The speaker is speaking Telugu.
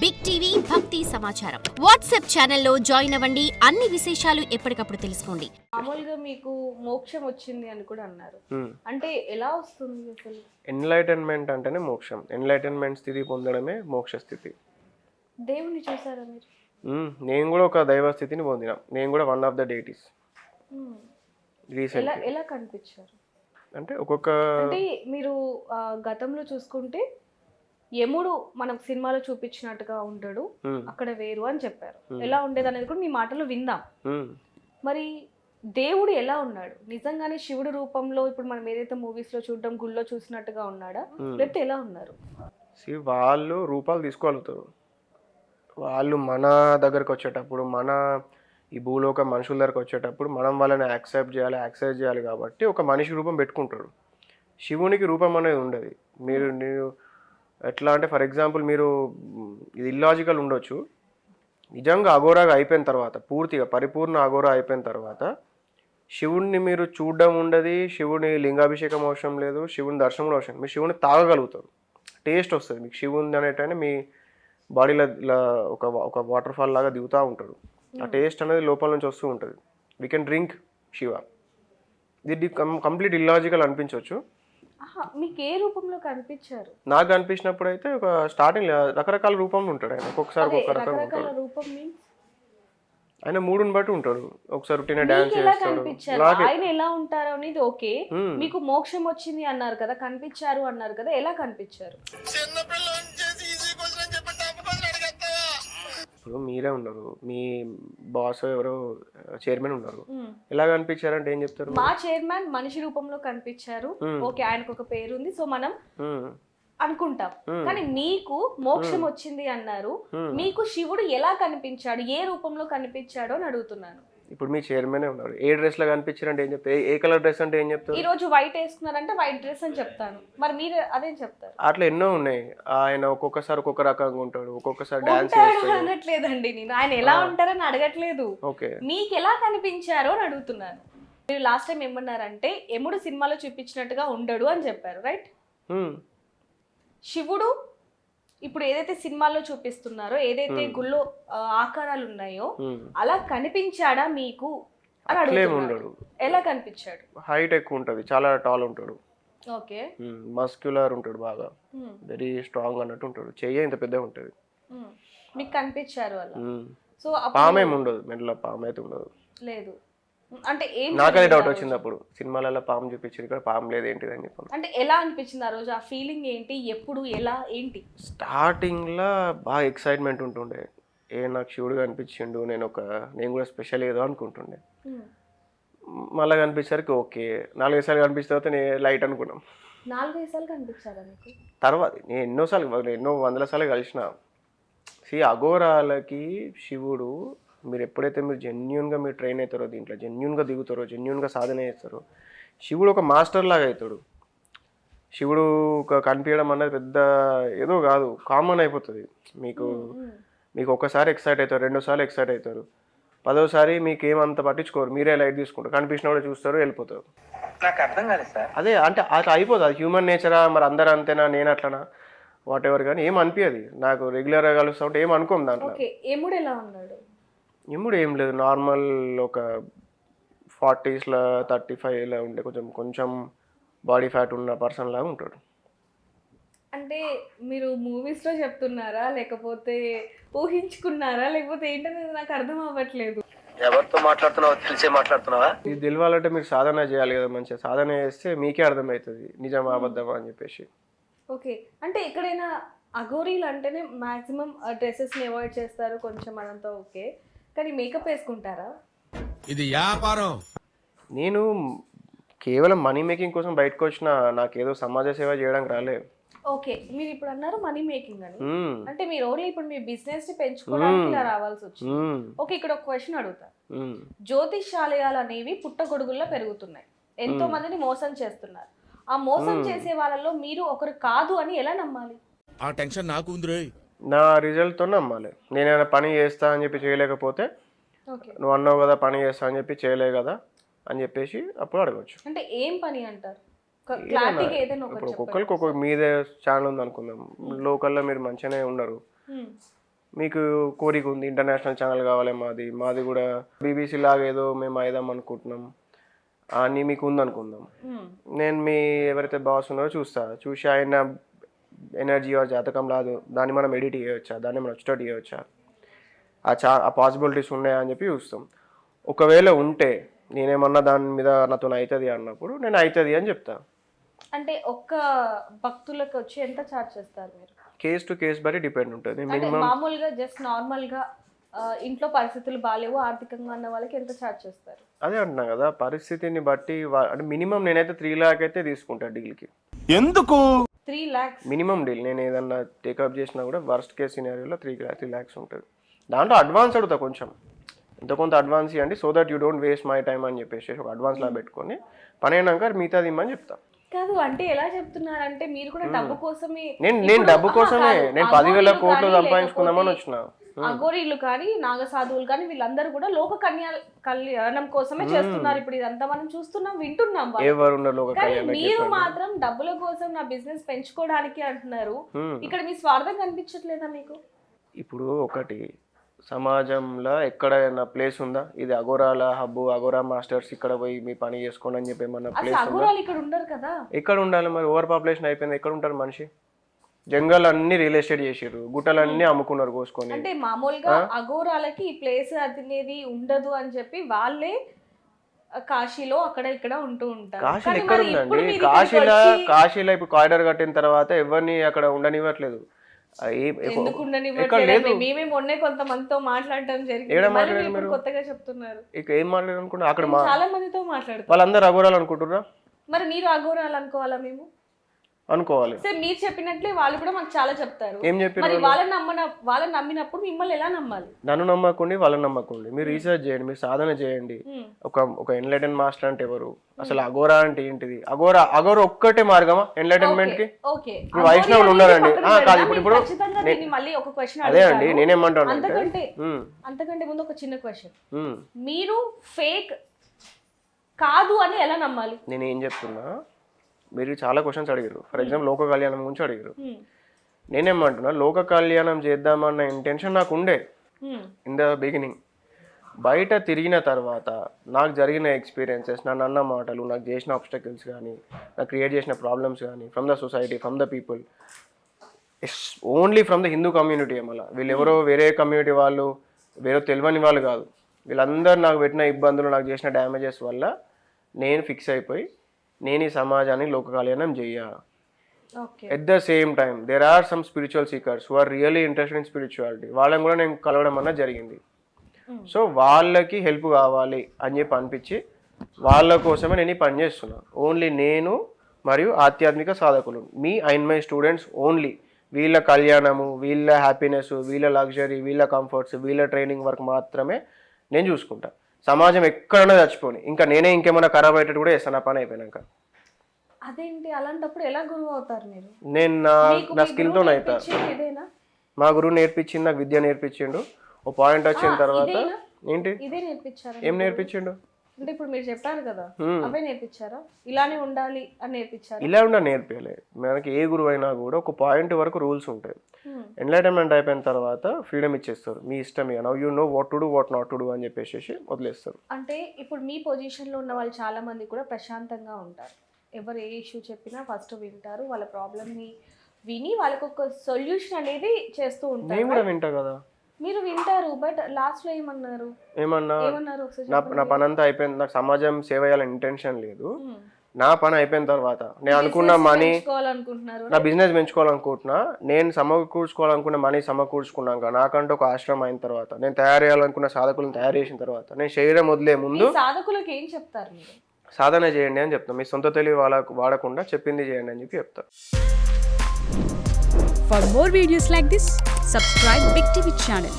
బిగ్ టీవీ భక్తి సమాచారం వాట్సాప్ ఛానల్లో జాయిన్ అవ్వండి. అన్ని విశేషాలు ఎప్పటికప్పుడు తెలుసుకోండి. మామూలుగా మీకు మోక్షం వచ్చింది అని కూడా అన్నారు. అంటే ఎలా వస్తుంది అసలు? ఎన్లైటన్మెంట్ అంటేనే మోక్షం. ఎన్లైటన్మెంట్ స్థితి పొందడమే మోక్ష స్థితి. దేవుని చూసారా మీరు? నేను కూడా ఒక దైవ స్థితిని పొందిన. నేను కూడా one of the deities. Recent ఎలా కనిపించారు? అంటే ఒక్కొక్క అంటే మీరు గతంలో చూసుకుంటే యముడు మనకు సినిమాలో చూపించినట్టుగా ఉంటాడు, అక్కడ వేరు అని చెప్పారు. ఎలా ఉండేది అనేది కూడా మీ మాటలు విందాం. మరి దేవుడు ఎలా ఉన్నాడు? నిజంగానే శివుడు రూపంలో ఇప్పుడు మనం ఏదైతే మూవీస్ లో చూడడం గుళ్ళో చూసినట్టుగా ఉన్నాడా, లేకపోతే ఎలా ఉన్నారు? వాళ్ళు రూపాలు తీసుకోగలుగుతారు. వాళ్ళు మన దగ్గరకు వచ్చేటప్పుడు, మన ఈ భూలోక మనుషుల దగ్గరకు వచ్చేటప్పుడు మనం వాళ్ళని యాక్సెప్ట్ చేయాలి కాబట్టి ఒక మనిషి రూపం పెట్టుకుంటాడు. శివునికి రూపం అనేది ఉండదు. నేను ఎట్లా అంటే ఫర్ ఎగ్జాంపుల్ మీరు ఇది ఇల్లాజికల్ ఉండొచ్చు, నిజంగా అఘోరాగా అయిపోయిన తర్వాత, పూర్తిగా పరిపూర్ణ అఘోరా అయిపోయిన తర్వాత శివుడిని మీరు చూడడం ఉండదు, శివుని లింగాభిషేకం అవసరం లేదు, శివుని దర్శనం అవసరం. మీరు శివుని తాగగలుగుతారు, టేస్ట్ వస్తుంది మీకు. శివుని అనేటనే మీ బాడీలో ఇలా ఒక వాటర్ ఫాల్ లాగా దిగుతూ ఉంటాడు. ఆ టేస్ట్ అనేది లోపల నుంచి వస్తూ ఉంటుంది. We can drink Shiva. ఇది కంప్లీట్ ఇల్లాజికల్ అనిపించవచ్చు. మీకు ఏ రూపంలో కనిపించారు? నాకు అనిపించినప్పుడు అయితే ఒక స్టార్టింగ్ రకరకాల రూపంలో ఉంటాడు ఆయన. ఒక్కొక్కసారి ఒక్కొక్క రకంగా ఉంటాడు. ఆయన మూడుని బట్టి ఉంటాడు. ఒకసారి ఉట్టిన డాన్స్ చేస్తాడు. ఆయన ఎలా ఉంటారు అనేది ఓకే. మీకు మోక్షం వచ్చింది అన్నారు కదా, కనిపించారు అన్నారు కదా, ఎలా కనిపించారు? ఇప్పుడు మీరే ఉన్నారు, మీ బాస్ ఎవరో చైర్మన్ ఉన్నారు, ఎలా కనిపించారంటే ఏం చెప్తారు? మా చైర్మన్ మనిషి రూపంలో కనిపించారు, ఓకే, ఆయనకు ఒక పేరు ఉంది, సో మనం అనుకుంటాం. కానీ మీకు మోక్షం వచ్చింది అన్నారు, మీకు శివుడు ఎలా కనిపించాడు, ఏ రూపంలో కనిపించాడు అని అడుగుతున్నాను. ఇప్పుడు మీ చైర్మన్ ఉన్నారు, ఏ డ్రెస్ లో కనిపించారంటే ఏం చెప్తారు? ఏ కలర్ డ్రెస్ అంటే ఏం చెప్తారు? ఈ రోజు వైట్ వేసుకున్నారంటే వైట్ డ్రెస్ అని చెప్తాను. మరి మీరు అదేం చెప్తారు? అట్లా ఎన్నో ఉన్నాయి. ఆయన ఒక్కొక్కసారి ఒక్కొక్క రకంగా ఉంటాడు, ఒక్కొక్కసారి డాన్స్ చేస్తాడు. అనట్లేదండి, నేను ఆయన ఎలా ఉంటారని అడగట్లేదు, ఓకే, మీకు ఎలా కనిపించారో అని అడుగుతున్నాను. మీరు లాస్ట్ టైం ఏమన్నారంటే యముడు సినిమాలో చూపించినట్టుగా ఉండడు అని చెప్పారు, రైట్? శివుడు ఇప్పుడు ఏదైతే సినిమాల్లో చూపిస్తున్నారో, ఏదైతే గుళ్ళో ఆకారాలు ఉన్నాయో అలా కనిపించాడా మీకు అని అడుగుతున్నాడు. ఎలా కనిపించాడు? హైట్ ఎక్కువ ఉంటది, చాలా టాల్ ఉంటాడు, ఓకే, మస్క్యులర్ ఉంటాడు, బాగా వెరీ స్ట్రాంగ్ అన్నట్టు ఉంటాడు, చెయ్యి ఇంత పెద్దగా ఉంటది. మీకు కనిపించారు అలా? సో పామేం ఉండదు, మెడలో పాము అయితే ఉండదు. లేదు అంటే నాకదే డౌట్ వచ్చింది అప్పుడు. సినిమాలలో పాము చూపించారు, ఇక్కడ పాము లేదు ఏంటిది అని చెప్పాను. అంటే ఎలా అనిపించింది ఆ రోజు? ఆ ఫీలింగ్ ఏంటి, ఎప్పుడు, ఎలా, ఏంటి? స్టార్టింగ్ లో బాగా ఎక్సైట్మెంట్ ఉంటుండే. నాకు శివుడు కనిపించిండు, నేను కూడా స్పెషల్ ఏదో అనుకుంటుండే. మళ్ళీ కనిపించరికి ఓకే, 4-5 సార్లు కనిపించిన తర్వాత నేను లైట్ అనుకున్నాం. 4-5 సార్లు కనిపించారా మీకు? తర్వాత నేను ఎన్నో వందల సార్లు కలిసిన. అఘోరాలకి శివుడు, మీరు ఎప్పుడైతే మీరు జెన్యున్గా మీరు ట్రైన్ అవుతారో, దీంట్లో జెన్యున్గా దిగుతారో, జెన్యున్గా సాధన చేస్తారో, శివుడు ఒక మాస్టర్ లాగా అవుతాడు. శివుడు కనిపించడం అన్నది పెద్ద ఏదో కాదు, కామన్ అయిపోతుంది. మీకు ఒక్కసారి ఎక్సైట్ అవుతారు, 2 సార్లు ఎక్సైట్ అవుతారు, 10వసారి మీకు ఏమంత పట్టించుకోరు, మీరే లైట్ తీసుకుంటారు, కనిపించిన కూడా చూస్తారు, వెళ్ళిపోతారు. నాకు అర్థం కాలేదు సార్. అదే అంటే అట్లా అయిపోతుంది. అది హ్యూమన్ నేచరా, మరి అందరు అంతేనా, నేను అట్లనా, వాట్ ఎవర్. కానీ ఏం అనిపించదు నాకు. రెగ్యులర్గా కలుస్తా ఉంటే ఏం అనుకోం దాంట్లో. యముడు ఎలా ఉన్నాడు? యముడు ఏం లేదు, నార్మల్ ఒక 40s 35 ఉండే కొంచెం బాడీ ఫ్యాట్ ఉన్న పర్సన్ లాగా ఉంటాడు. అంటే మీరు మూవీస్ లో చెప్తున్నారా, లేకపోతే ఊహించుకున్నారా, లేకపోతే ఏంటనేది నాకు అర్థం అవ్వట్లేదు. ఎవరితో మాట్లాడుతున్నావో తెలిసే మాట్లాడుతున్నావా? ఇది తెలియాలంటే మీరు సాధన చేయాలి కదా, మంచిగా సాధన చేస్తే మీకే అర్థమవుతుంది నిజమా అబద్ధమా అని చెప్పేసి. ఓకే, అంటే ఎక్కడైనా అఘోరీలు అంటేనే మాక్సిమం డ్రెస్సెస్ని అవాయిడ్ చేస్తారు, కొంచెం అదంతా ఓకే, కానీ మేకప్ వేసుకుంటారా? ఇది వ్యాపారం. నేను కేవలం మనీ మేకింగ్ కోసం బయటకు వచ్చిన, నాకేదో సమాజ సేవ చేయడానికి రాలే. ఓకే, మీరు ఇప్పుడు అన్నారు మనీ మేకింగ్ అని, అంటే మీరు ఓన్లీ ఇప్పుడు మీ బిజినెస్ ని పెంచుకోవడానికి ఇలా రావాల్సి వచ్చింది. ఓకే, ఇక్కడ ఒక క్వశ్చన్ అడుగుతా. జ్యోతిష్యాలయాలు అనేవి పుట్టగొడుగుల్లో పెరుగుతున్నాయి, ఎంతో మందిని మోసం చేస్తున్నారు. ఆ మోసం చేసే వాళ్ళలో మీరు ఒకరు కాదు అని ఎలా నమ్మాలి? ఆ టెన్షన్ నాకు ఉంది. నా రిజల్ట్తో నమ్మాలి. నేనేమైనా పని చేస్తా అని చెప్పి చేయలేకపోతే, నువ్వు అన్నావు కదా పని చేస్తా అని చెప్పి చేయలే కదా అని చెప్పేసి అప్పుడు అడగచ్చు. అంటే ఏం పని అంటారు? ఇప్పుడు ఒక్కొక్కరికి ఒక్కొక్క మీదే ఛానల్ ఉంది అనుకుందాం, లోకల్లో మీరు మంచిగానే ఉన్నారు, మీకు కోరిక ఉంది ఇంటర్నేషనల్ ఛానల్ కావాలి మాది కూడా బీబీసీ లాగా ఏదో మేము అయిదాం అనుకుంటున్నాం అని మీకు ఉందనుకుందాం. నేను మీ ఎవరైతే బాస్ ఉన్నారో చూసి ఆయన ఎనర్జీ జాతకం రాదు, దాన్ని మనం ఎడిట్ చేయవచ్చా, దాన్ని మనం వచ్చేటట్టు చేయవచ్చా, ఆ పాసిబిలిటీస్ ఉన్నాయా అని చెప్పి చూస్తాం. ఒకవేళ ఉంటే నేనేమన్నా దాని మీద నాతో అవుతుంది అన్నప్పుడు నేను అవుతుంది అని చెప్తాను. అంటే ఒక్క భక్తులకు వచ్చి ఎంత ఛార్జ్ చేస్తారు మీరు? కేస్ టు కేస్ బట్టి డిపెండ్ ఉంటుంది. మామూలుగా జస్ట్ నార్మల్ గా ఇంట్లో పరిస్థితులు బాగాలేవు ఆర్థికంగా అన్న వాళ్ళకి ఎంత ఛార్జ్ చేస్తారు? అదే అంటున్నా కదా, పరిస్థితిని బట్టి అంటే మినిమం నేనైతే 3 lakhs అయితే తీసుకుంటా డీల్కి. ఎందుకు 3 lakhs మినిమం డీల్ నేను ఏదన్నా టేకప్ చేసినా కూడా వర్స్ట్ కేస్ సినారియోలో 3 lakhs ఉంటుంది. దాంట్లో అడ్వాన్స్ అడుగుతా, కొంచెం ఎంతో కొంత అడ్వాన్స్ ఇవ్వండి so that you don't waste my time అని చెప్పేసి ఒక అడ్వాన్స్ లా పెట్టుకొని పని అయినాక మిగతాది ఇమ్మని చెప్తా. కాదు అంటే ఎలా చెప్తున్నారంటే మీరు కూడా డబ్బు కోసమే. నేను డబ్బు కోసమే, నేను 10,000 కోట్లు సంపాదించుకుందామని వచ్చిన. అఘోరీలు కానీ నాగసాధువులు కానీ వీళ్ళందరూ కూడా లోక కళ్యాణం కోసమే చేస్తున్నారు. ఇప్పుడు ఇదంతా మనం చూస్తున్నాం, వింటున్నాం. మీరు మాత్రం డబ్బుల కోసం నా బిజినెస్ పెంచుకోవడానికి అంటున్నారు. ఇక్కడ మీ స్వార్థం కనిపించట్లేదా మీకు? ఇప్పుడు ఒకటి సమాజంలో ఎక్కడైనా ప్లేస్ ఉందా ఇది అఘోరాల హబ్బు, అఘోరా మాస్టర్స్ ఇక్కడ పోయి మీ పని చేసుకోండి అని చెప్పి ఏమన్నా ప్లేస్ ఉందా? ఇక్కడ ఉండరు కదా. ఎక్కడ ఉండాలి మరి? ఓవర్ పాపులేషన్ అయిపోయింది, ఎక్కడ ఉంటారు మనిషి? జంగల్ అన్ని రియల్ ఎస్టేట్ చేసారు, గుట్టలన్నీ అమ్ముకున్నారు కోసుకొని. అంటే మామూలుగా అఘోరాలకి ఈ ప్లేస్ అనేది ఉండదు అని చెప్పి వాళ్ళే కాశీలో అక్కడ ఇక్కడ ఉంటూ ఉంటారు. కాశీలో ఎక్కడ ఉందండి? కాశీలో ఇప్పుడు కారిడార్ కట్టిన తర్వాత ఎవరిని అక్కడ ఉండనివ్వట్లేదు. మేమే మొన్నే కొంతమందితో మాట్లాడటం జరిగింది, కొత్తగా చెప్తున్నారు. ఇక ఏం మాట్లాడారు అనుకున్నా? అక్కడ చాలా మందితో మాట్లాడుతారు. వాళ్ళందరూ అఘోరాలు అనుకుంటున్నారా? మరి మీరు అఘోరాలు అనుకోవాలా? మేము అనుకోవాలి. సార్ మీరు చెప్పినట్లే వాళ్ళు కూడా మాకు చాలా చెప్తారు. ఏం చెప్పారు? మరి వాళ్ళని నమ్మినప్పుడు మిమ్మల్ని ఎలా నమ్మాలి? నన్ను నమ్మకండి, వాళ్ళని నమ్మకండి. మీరు రీసెర్చ్ చేయండి, మీరు సాధన చేయండి. ఒక ఎన్లైటన్ మాస్టర్ అంటే ఎవరు, అసలు అఘోరా అంటే ఏంటిది? అఘోరా ఒక్కటే మార్గమా ఎన్లైటన్మెంట్ కి? ఇప్పుడు వైష్ణవులు ఉన్నారండి. కాదు ఇప్పుడు అదే అండి నేనేమంటాను అంతకంటే ముందు ఒక చిన్న క్వశ్చన్, మీరు ఫేక్ కాదు అని ఎలా నమ్మాలి? నేను ఏం చెప్తున్నా, మీరు చాలా క్వశ్చన్స్ అడిగారు. ఫర్ ఎగ్జాంపుల్ లోక కళ్యాణం గురించి అడిగారు. నేనేమంటున్నా, లోక కళ్యాణం చేద్దామన్న ఇంటెన్షన్ నాకు ఉండే ఇన్ ద బిగినింగ్. బయట తిరిగిన తర్వాత నాకు జరిగిన ఎక్స్పీరియన్సెస్, నన్ను అన్న మాటలు, నాకు చేసిన ఆబ్స్టకిల్స్ కానీ, నాకు క్రియేట్ చేసిన ప్రాబ్లమ్స్ కానీ from the society, from the people, only from the Hindu community. మళ్ళీ వీళ్ళు ఎవరో వేరే కమ్యూనిటీ వాళ్ళు, వేరే తెలియని వాళ్ళు కాదు. వీళ్ళందరూ నాకు పెట్టిన ఇబ్బందులు, నాకు చేసిన డ్యామేజెస్ వల్ల నేను ఫిక్స్ అయిపోయి నేను ఈ సమాజానికి లోక కళ్యాణం చెయ్య. At the same time there are some spiritual seekers who are really interested in spirituality. వాళ్ళని కూడా నేను కలవడం అన్నది జరిగింది. సో వాళ్ళకి హెల్ప్ కావాలి అని చెప్పి అనిపించి వాళ్ళ కోసమే నేను ఈ పని చేస్తున్నాను. ఓన్లీ నేను మరియు ఆధ్యాత్మిక సాధకులు, me and my students only. వీళ్ళ కళ్యాణము, వీళ్ళ హ్యాపీనెస్, వీళ్ళ లగ్జరీ, వీళ్ళ కంఫర్ట్స్, వీళ్ళ ట్రైనింగ్ వర్క్ మాత్రమే నేను చూసుకుంటా. సమాజం ఎక్కడైనా చచ్చిపోని, ఇంకా నేనే ఇంకేమైనా ఖరాబ్ అయ్యేటట్టు కూడా చేస్తాను నా పని అయిపోయినాక. అదేంటి అలాంటప్పుడు ఎలా గురువు అవుతారు మీరు? నేను నా స్కిల్తో అవుతా. మా గురువు నేర్పించింది, నాకు విద్య నేర్పించిండు. ఓ పాయింట్ వచ్చిన తర్వాత ఏంటి ఇదే నేర్పించారు? ఏం నేర్పించిండు అంటే ఇప్పుడు మీరు చెప్పారు కదా, అవే నేర్పించారా? ఇలానే ఉండాలి అని నేర్పించారు? ఇలా ఉండాలి నేర్పించాలి. మనకి ఏ గురువు అయినా కూడా ఒక పాయింట్ వరకు రూల్స్ ఉంటాయి. ఎన్లైటన్మెంట్ అయిపోయిన తర్వాత ఫ్రీడమ్ ఇచ్చేస్తారు, మీ ఇష్టం, now you know what to do what not to do అని చెప్పేసి వదిలేస్తారు. అంటే ఇప్పుడు మీ పొజిషన్లో ఉన్న వాళ్ళు చాలా మంది కూడా ప్రశాంతంగా ఉంటారు. ఎవరు ఏ ఇష్యూ చెప్పినా ఫస్ట్ వింటారు, వాళ్ళ ప్రాబ్లమ్ని విని వాళ్ళకు ఒక సొల్యూషన్ అనేది చేస్తూ ఉంటారు. నేను కూడా వింటా కదా. మీరు వింటారు, బట్ లాస్ట్ లో ఏమన్నా నా పని అంతా అయిపోయింది, నాకు సమాజం సేవ చేయాలని ఇంటెన్షన్ లేదు. నా పని అయిపోయిన తర్వాత నేను అనుకున్న మనీ, నా బిజినెస్ పెంచుకోవాలనుకుంటున్నా, నేను సమకూర్చుకోవాలనుకున్న మనీ సమకూర్చుకున్నాక, నాకంటూ ఒక ఆశ్రమం అయిన తర్వాత, నేను తయారు చేయాలనుకున్న సాధకులను తయారు చేసిన తర్వాత, నేను శరీరం వదిలే ముందు సాధకులకు ఏం చెప్తారు? మీరు సాధన చేయండి అని చెప్తాను. మీ సొంత తెలివి వాడకుండా చెప్పింది చేయండి అని చెప్పి చెప్తాను. For more videos like this, subscribe Big TV channel.